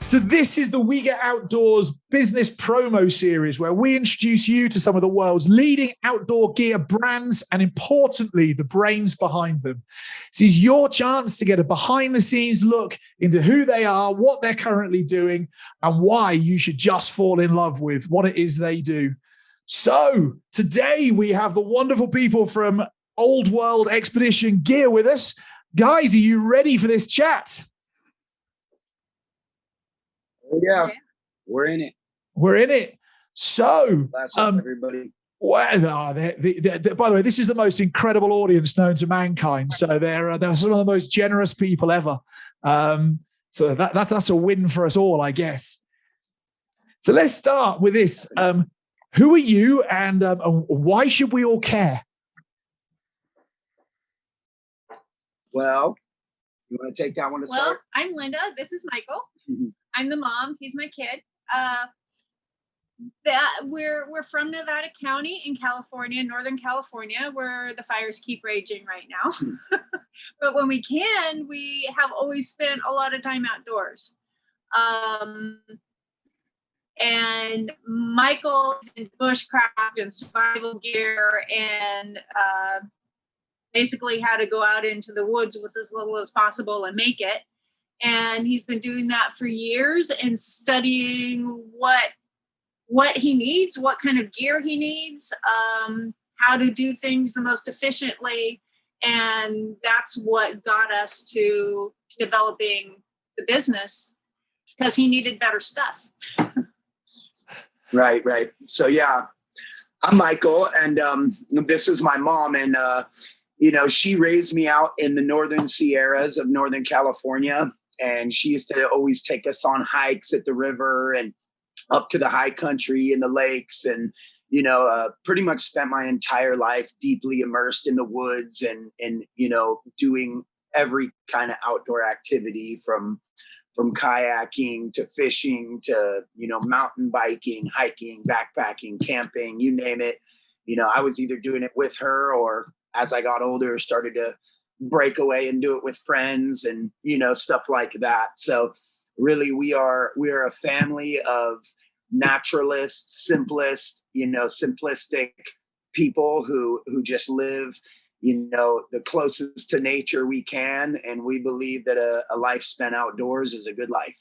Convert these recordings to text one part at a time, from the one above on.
So this is the We Get Outdoors business promo series where we introduce you to some of the world's leading outdoor gear brands and, importantly, the brains behind them. This is your chance to get a behind-the-scenes look into who they are, what they're currently doing, and why you should just fall in love with what it is they do. So today we have the wonderful people from Old World Expedition Gear with us. Guys, are you ready for this chat? Yeah, we're in it. We're in it. So, everybody. Well, by the way, this is the most incredible audience known to mankind. So they're some of the most generous people ever. So that's a win for us all, I guess. So let's start with this. Who are you, and why should we all care? Well, you want to take that one to start? Well, I'm Linda. This is Michael. Mm-hmm. I'm the mom. He's my kid. We're from Nevada County in California, Northern California, where the fires keep raging right now. But when we can, we have always spent a lot of time outdoors. And Michael's in bushcraft and survival gear, and basically how to go out into the woods with as little as possible and make it. And he's been doing that for years and studying what he needs, what kind of gear he needs, how to do things the most efficiently. And that's what got us to developing the business, because he needed better stuff. Right. So, yeah, I'm Michael, and this is my mom. And, she raised me out in the Northern Sierras of Northern California. And she used to always take us on hikes at the river and up to the high country and the lakes, and, pretty much spent my entire life deeply immersed in the woods and doing every kind of outdoor activity from kayaking to fishing to, mountain biking, hiking, backpacking, camping, you name it. I was either doing it with her, or as I got older, started to break away and do it with friends and, stuff like that. So really we are a family of naturalists, simplistic people who just live, the closest to nature we can. And we believe that a life spent outdoors is a good life.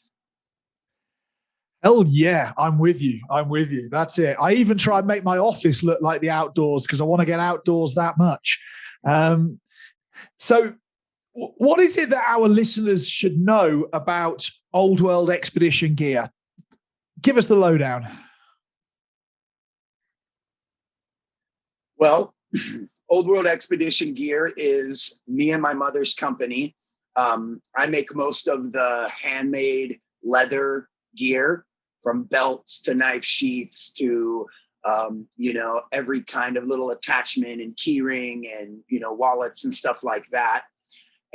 Hell yeah, I'm with you. That's it. I even try and make my office look like the outdoors because I want to get outdoors that much. So what is it that our listeners should know about Old World Expedition Gear? Give us the lowdown. Well, Old World Expedition Gear is me and my mother's company. I make most of the handmade leather gear, from belts to knife sheaths to every kind of little attachment and key ring and, wallets and stuff like that.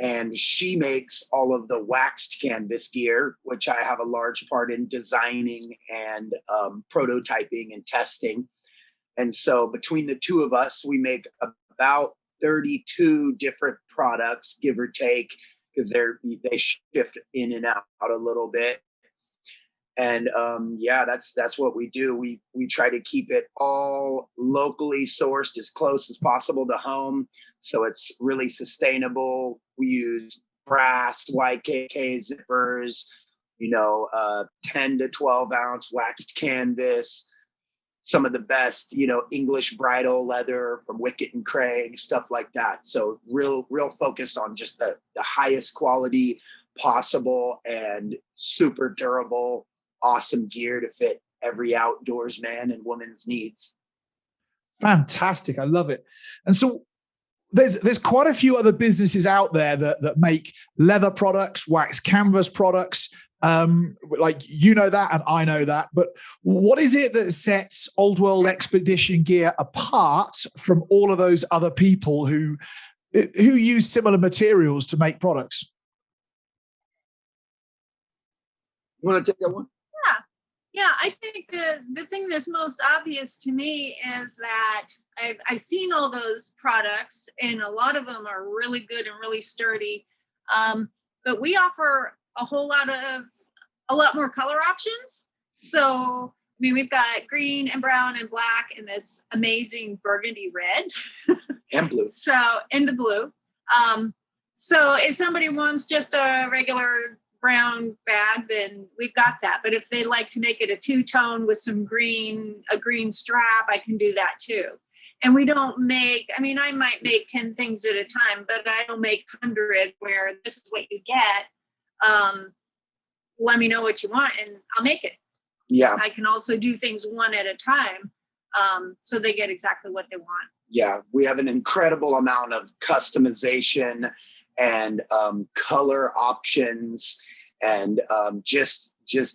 And she makes all of the waxed canvas gear, which I have a large part in designing and prototyping and testing. And so between the two of us, we make about 32 different products, give or take, because they shift in and out a little bit. And that's what we do. We try to keep it all locally sourced, as close as possible to home, so it's really sustainable. We use brass YKK zippers, 10 to 12 ounce waxed canvas, some of the best, English bridal leather from Wickett and Craig, stuff like that. So real focus on just the highest quality possible and super durable, awesome gear to fit every outdoors man and woman's needs. Fantastic. I love it. And so there's quite a few other businesses out there that make leather products, wax canvas products. Like, that, and I know that, but what is it that sets Old World Expedition Gear apart from all of those other people who use similar materials to make products? You want to take that one? Yeah, I think the thing that's most obvious to me is that I've seen all those products, and a lot of them are really good and really sturdy. But we offer a whole lot of a lot more color options. So, I mean, we've got green and brown and black and this amazing burgundy red. And blue. So, in the blue. So if somebody wants just a regular brown bag, then we've got that. But if they like to make it a two-tone with some green, a green strap, I can do that too. And we don't make, I mean, I might make 10 things at a time, but I don't make 100 where this is what you get. Let me know what you want and I'll make it. Yeah. I can also do things one at a time, so they get exactly what they want. Yeah, we have an incredible amount of customization and color options, and just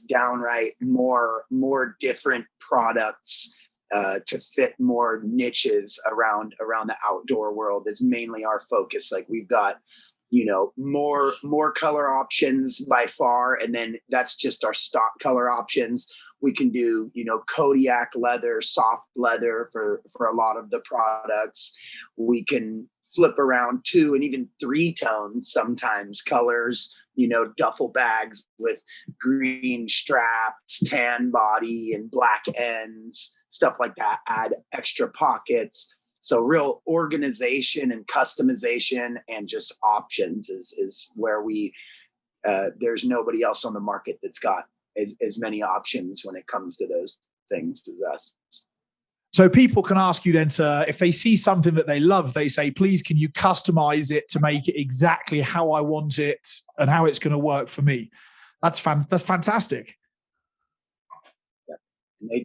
downright more different products to fit more niches around the outdoor world is mainly our focus. Like we've got, you know, more color options by far, and then that's just our stock color options. We can do, you know, Kodiak leather, soft leather for a lot of the products. We can flip around 2 and even 3 tones sometimes colors, you know, duffel bags with green straps, tan body and black ends, stuff like that, add extra pockets. So real organization and customization and just options is where we, there's nobody else on the market that's got as many options when it comes to those things as us. So people can ask you then to, if they see something that they love, they say, please, can you customize it to make it exactly how I want it and how it's going to work for me? That's fantastic. Yeah. And they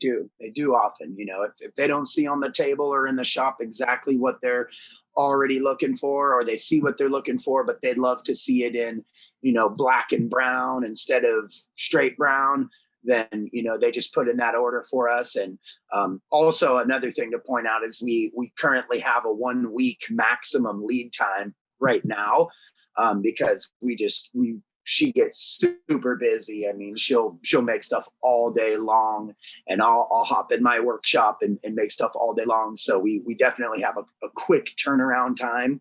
do often, you know, if they don't see on the table or in the shop exactly what they're already looking for, or they see what they're looking for, but they'd love to see it in, you know, black and brown instead of straight brown, then, you know, they just put in that order for us. And also another thing to point out is we currently have a 1 week maximum lead time right now, because she gets super busy. I mean, she'll make stuff all day long, and I'll hop in my workshop and make stuff all day long. So we definitely have a quick turnaround time,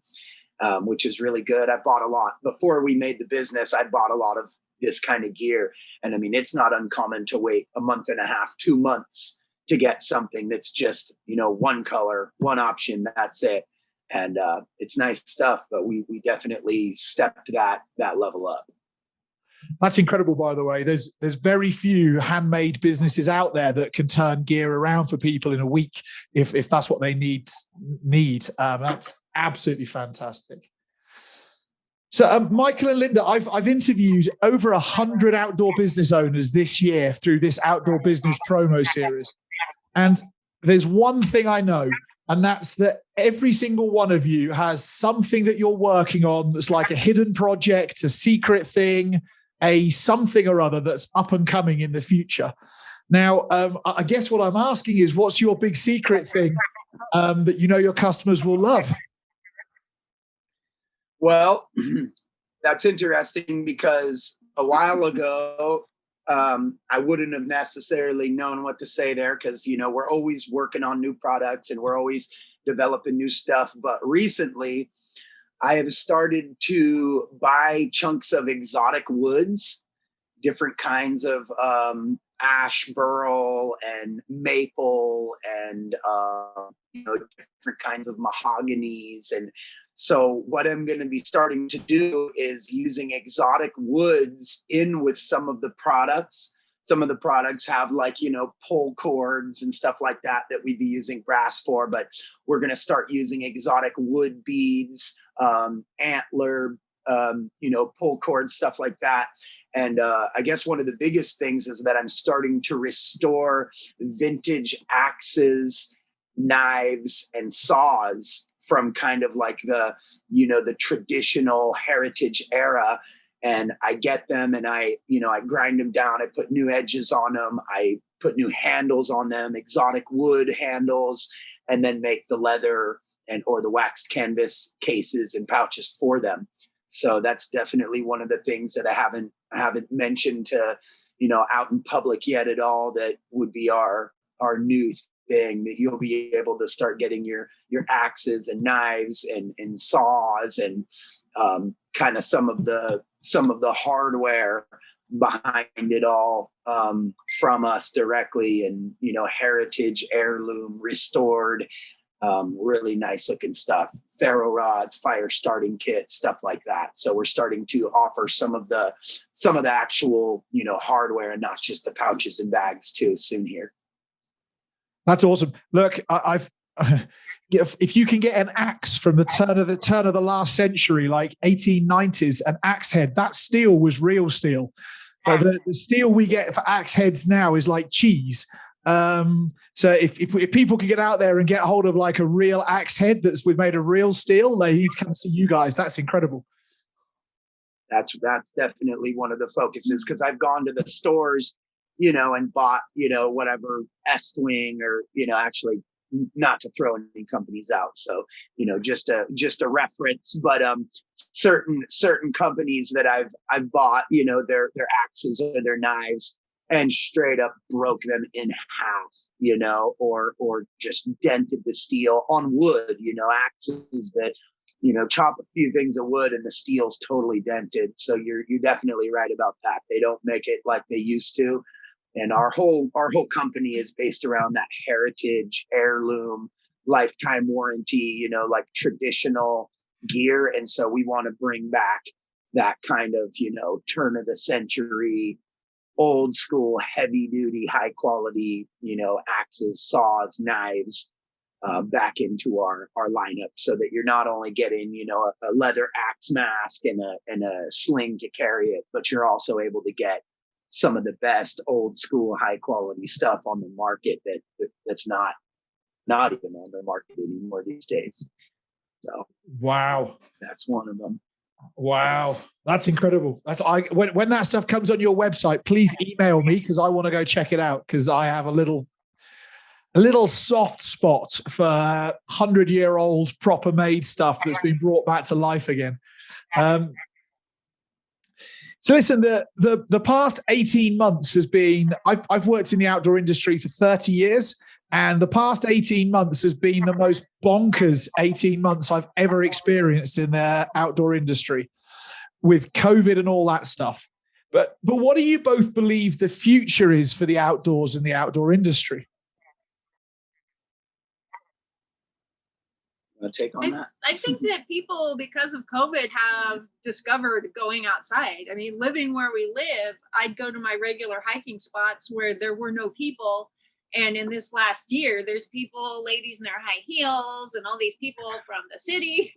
which is really good. I bought a lot before we made the business. I bought a lot of this kind of gear, and I mean, it's not uncommon to wait a month and a half, 2 months to get something that's just, you know, one color, one option. That's it. And it's nice stuff, but we definitely stepped that level up. That's incredible, by the way. There's very few handmade businesses out there that can turn gear around for people in a week if that's what they need. That's absolutely fantastic. So, Michael and Linda, I've interviewed over 100 outdoor business owners this year through this outdoor business promo series, and there's one thing I know, and that's that every single one of you has something that you're working on that's like a hidden project, a secret thing, a something or other that's up and coming in the future. Now, I guess what I'm asking is, what's your big secret thing that you know your customers will love? Well, that's interesting because a while ago, I wouldn't have necessarily known what to say there because, you know, we're always working on new products and we're always developing new stuff. But recently, I have started to buy chunks of exotic woods, different kinds of ash, burl, and maple, and you know, different kinds of mahoganies. And so what I'm going to be starting to do is using exotic woods in with some of the products. Some of the products have, like, you know, pull cords and stuff like that we'd be using brass for, but we're going to start using exotic wood beads, antler, you know, pull cords, stuff like that. And I guess one of the biggest things is that I'm starting to restore vintage axes, knives, and saws from kind of like the, you know, the traditional heritage era. And I get them and I grind them down. I put new edges on them. I put new handles on them, exotic wood handles, and then make the leather or the waxed canvas cases and pouches for them. So that's definitely one of the things that I haven't mentioned to, you know, out in public yet at all. That would be our new thing, that you'll be able to start getting your axes and knives and saws and kind of some of the hardware behind it all, from us directly, and heritage, heirloom, restored, really nice looking stuff, ferro rods, fire starting kits, stuff like that. So we're starting to offer some of the actual hardware, and not just the pouches and bags too, soon here. That's awesome. Look, I've if you can get an axe from the turn of the last century, like 1890s, an axe head, that steel was real steel. The steel we get for axe heads now is like cheese. So if people can get out there and get hold of like a real axe head we've made of real steel, they need to come see you guys. That's incredible. That's definitely one of the focuses, because I've gone to the stores, and bought, whatever Estwing, or, actually, not to throw any companies out. So, just a reference, but, certain companies that I've bought, their axes or their knives, and straight up broke them in half, or just dented the steel on wood, axes that, chop a few things of wood and the steel's totally dented. So you're definitely right about that. They don't make it like they used to. And our whole company is based around that heritage, heirloom, lifetime warranty, like traditional gear. And so we want to bring back that kind of, turn of the century, old school, heavy duty, high quality, axes, saws, knives, back into our lineup, so that you're not only getting, a leather axe mask and a sling to carry it, but you're also able to get some of the best old school, high quality stuff on the market that's not even on the market anymore these days. So wow, that's one of them. Wow, that's incredible. When that stuff comes on your website, please email me, because I want to go check it out, because I have a little soft spot for 100-year-old proper made stuff that's been brought back to life again. So listen, the past 18 months has been, I've worked in the outdoor industry for 30 years, and the past 18 months has been the most bonkers 18 months I've ever experienced in the outdoor industry, with COVID and all that stuff. But what do you both believe the future is for the outdoors and the outdoor industry? Take on that? I think that people, because of COVID, have discovered going outside. I mean, living where we live, I'd go to my regular hiking spots where there were no people. And in this last year, there's people, ladies in their high heels, and all these people from the city.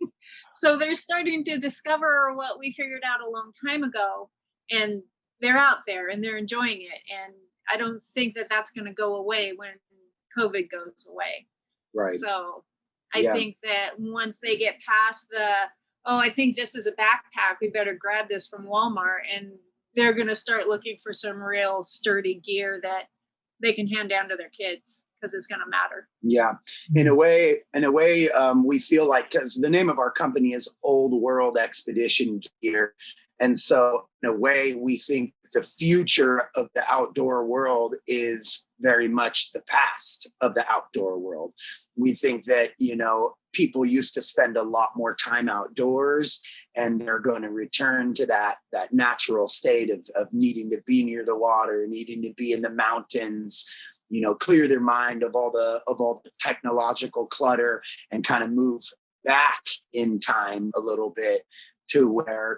So they're starting to discover what we figured out a long time ago. And they're out there and they're enjoying it. And I don't think that that's going to go away when COVID goes away. Right. So I think that once they get past I think this is a backpack, we better grab this from Walmart, and they're going to start looking for some real sturdy gear that they can hand down to their kids, because it's going to matter. Yeah. In a way, we feel like, because the name of our company is Old World Expedition Gear. And so in a way, we think the future of the outdoor world is very much the past of the outdoor world. We think that, people used to spend a lot more time outdoors, and they're going to return to that natural state of needing to be near the water, needing to be in the mountains, clear their mind of all the technological clutter, and kind of move back in time a little bit to where,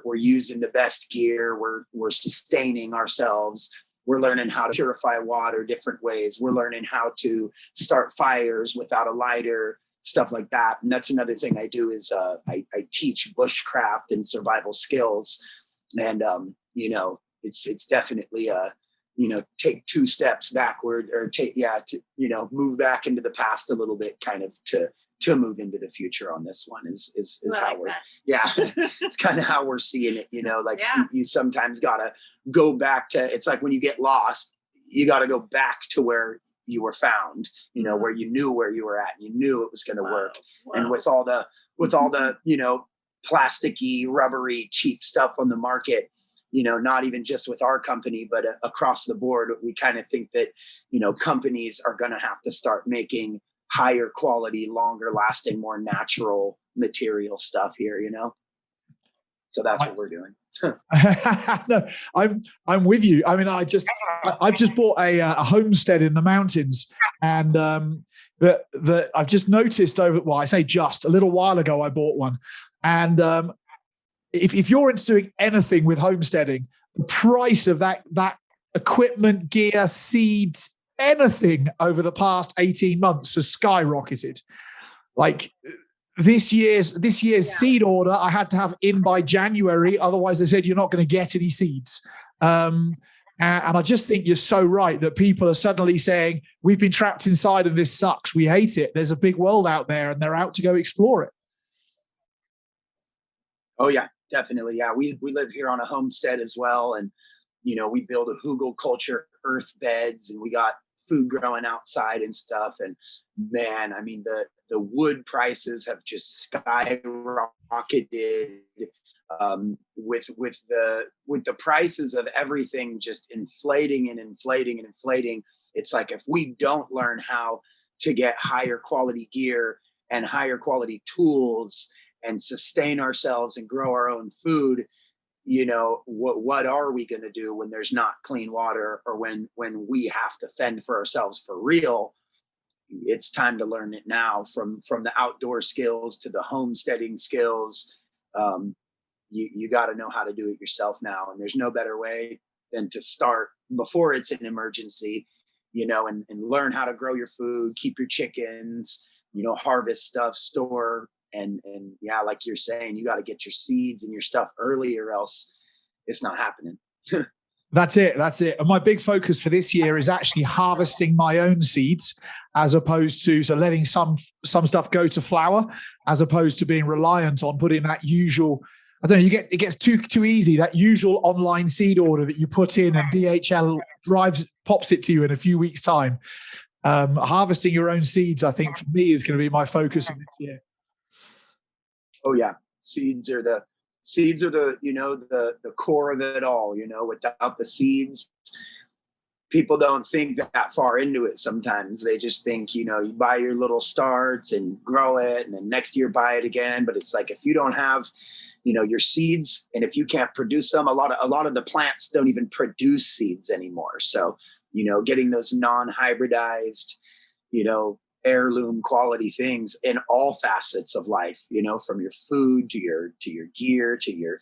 we're using the best gear, we're sustaining ourselves, we're learning how to purify water different ways, we're learning how to start fires without a lighter, stuff like that. And that's another thing I do is I teach bushcraft and survival skills, and it's definitely take two steps backward, or move back into the past a little bit, kind of to move into the future on this one is how we're, it's kind of how we're seeing it, you sometimes gotta go back to, it's like when you get lost, you got to go back to where you were found, where you knew where you were at, and you knew it was going to work. Wow. And with all the plasticky, rubbery, cheap stuff on the market, not even just with our company, but across the board, we kind of think that, companies are going to have to start making higher quality, longer lasting, more natural material stuff here, So that's what we're doing. No, I'm with you. I mean, I've just bought a homestead in the mountains, and that I've just noticed over. Well, I say just a little while ago, I bought one, and if you're into doing anything with homesteading, the price of that equipment, gear, seeds, anything over the past 18 months has skyrocketed. Like this year's seed order, I had to have in by January. Otherwise, they said you're not going to get any seeds. And I just think you're so right that people are suddenly saying, we've been trapped inside and this sucks. We hate it. There's a big world out there, and they're out to go explore it. Oh, yeah, definitely. Yeah, we live here on a homestead as well. And, we build a hugelkultur earth beds, and we got food growing outside and stuff. And man, I mean, the wood prices have just skyrocketed with the prices of everything just inflating and inflating and inflating. It's like, if we don't learn how to get higher quality gear and higher quality tools and sustain ourselves and grow our own food, what are we going to do when there's not clean water, or when we have to fend for ourselves for real? It's time to learn it now, from the outdoor skills to the homesteading skills. You got to know how to do it yourself now. And there's no better way than to start before it's an emergency, and learn how to grow your food, keep your chickens, harvest stuff, store. And yeah, like you're saying, you got to get your seeds and your stuff early, or else it's not happening. That's it. And my big focus for this year is actually harvesting my own seeds, as opposed to letting some stuff go to flower, as opposed to being reliant on putting that usual. I don't know. It gets too easy. That usual online seed order that you put in, and DHL pops it to you in a few weeks' time. Harvesting your own seeds, I think, for me, is going to be my focus in this year. Oh yeah, seeds are the the core of it all. Without the seeds, people don't think that far into it. Sometimes they just think, you buy your little starts and grow it, and then next year buy it again. But it's like, if you don't have, your seeds, and if you can't produce them, a lot of the plants don't even produce seeds anymore. So, getting those non-hybridized, heirloom quality things in all facets of life, from your food to your gear to your,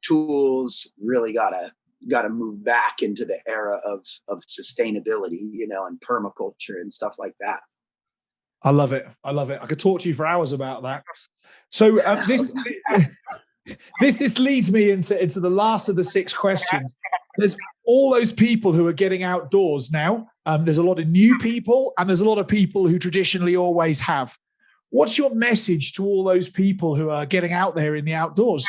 tools, really gotta move back into the era of sustainability, and permaculture and stuff like that. I love it. I could talk to you for hours about that. So this leads me into the last of the 6 questions. There's all those people who are getting outdoors now. There's a lot of new people, and there's a lot of people who traditionally always have. What's your message to all those people who are getting out there in the outdoors?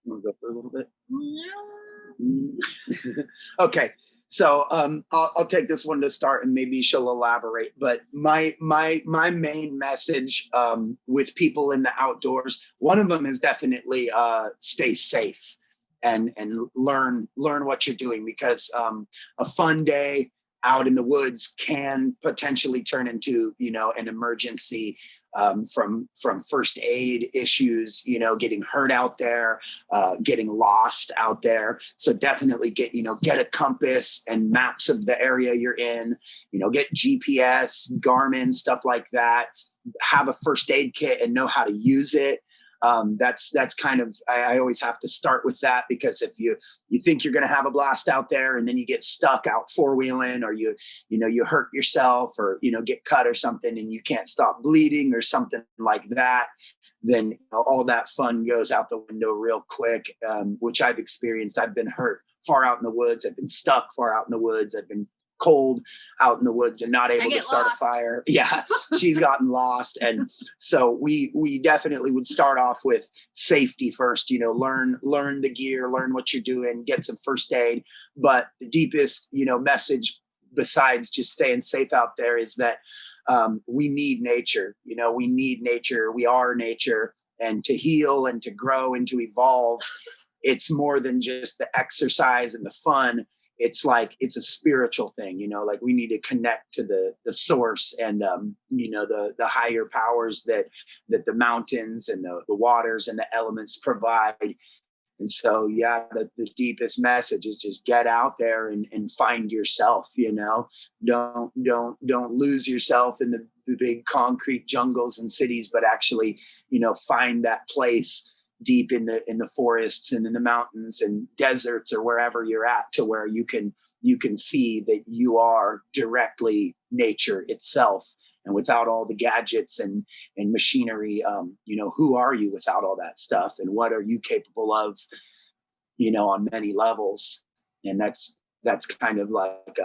Want to go for a little bit? Okay, so I'll take this one to start, and maybe she'll elaborate. But my main message with people in the outdoors, one of them is definitely stay safe and learn what you're doing, because a fun day out in the woods can potentially turn into an emergency, from first aid issues, getting hurt out there, getting lost out there. So definitely get a compass and maps of the area you're in, get GPS, Garmin, stuff like that. Have a first aid kit and know how to use it. That's kind of, I always have to start with that, because if you think you're going to have a blast out there, and then you get stuck out 4-wheeling, or you hurt yourself, or get cut or something, and you can't stop bleeding or something like that, then all that fun goes out the window real quick, which I've experienced. I've been hurt far out in the woods. I've been stuck far out in the woods. I've been cold out in the woods and not able to start a fire. Yeah, she's gotten lost. And so we definitely would start off with safety first, learn the gear, learn what you're doing, get some first aid. But the deepest, message, besides just staying safe out there, is that we need nature. We need nature. We are nature. And to heal and to grow and to evolve, it's more than just the exercise and the fun. it's like it's a spiritual thing, you know, like we need to connect to the source and you know, the higher powers that the mountains and the waters and the elements provide. And so, yeah, the deepest message is just get out there and find yourself, you know, don't lose yourself in the big concrete jungles and cities, but actually, you know, find that place deep in the forests and in the mountains and deserts or wherever you're at, to where you can see that you are directly nature itself. And without all the gadgets and machinery, you know, who are you without all that stuff, and what are you capable of, you know, on many levels. And that's kind of like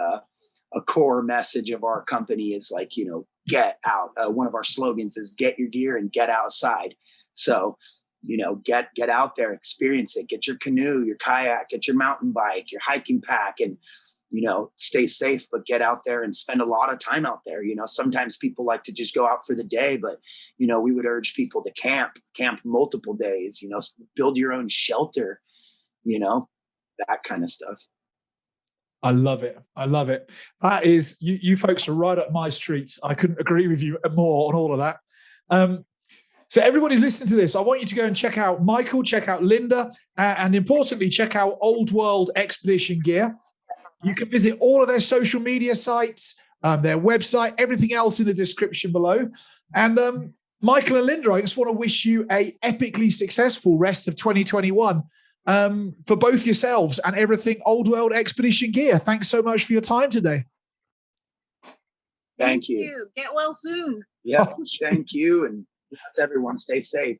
a core message of our company is like, you know, get out. One of our slogans is get your gear and get outside. So, you know, get out there, experience it, get your canoe, your kayak, get your mountain bike, your hiking pack, and, you know, stay safe, but get out there and spend a lot of time out there. You know, sometimes people like to just go out for the day, but, you know, we would urge people to camp multiple days, you know, build your own shelter, you know, that kind of stuff. I love it. I love it. That is, you folks are right up my street. I couldn't agree with you more on all of that. So everybody's listening to this, I want you to go and check out Michael, check out Linda, and importantly, check out Old World Expedition Gear. You can visit all of their social media sites, their website, everything else in the description below. And Michael and Linda, I just want to wish you a epically successful rest of 2021 for both yourselves and everything Old World Expedition Gear. Thanks so much for your time today. Thank you. Get well soon. Yeah, thank you. And everyone stay safe.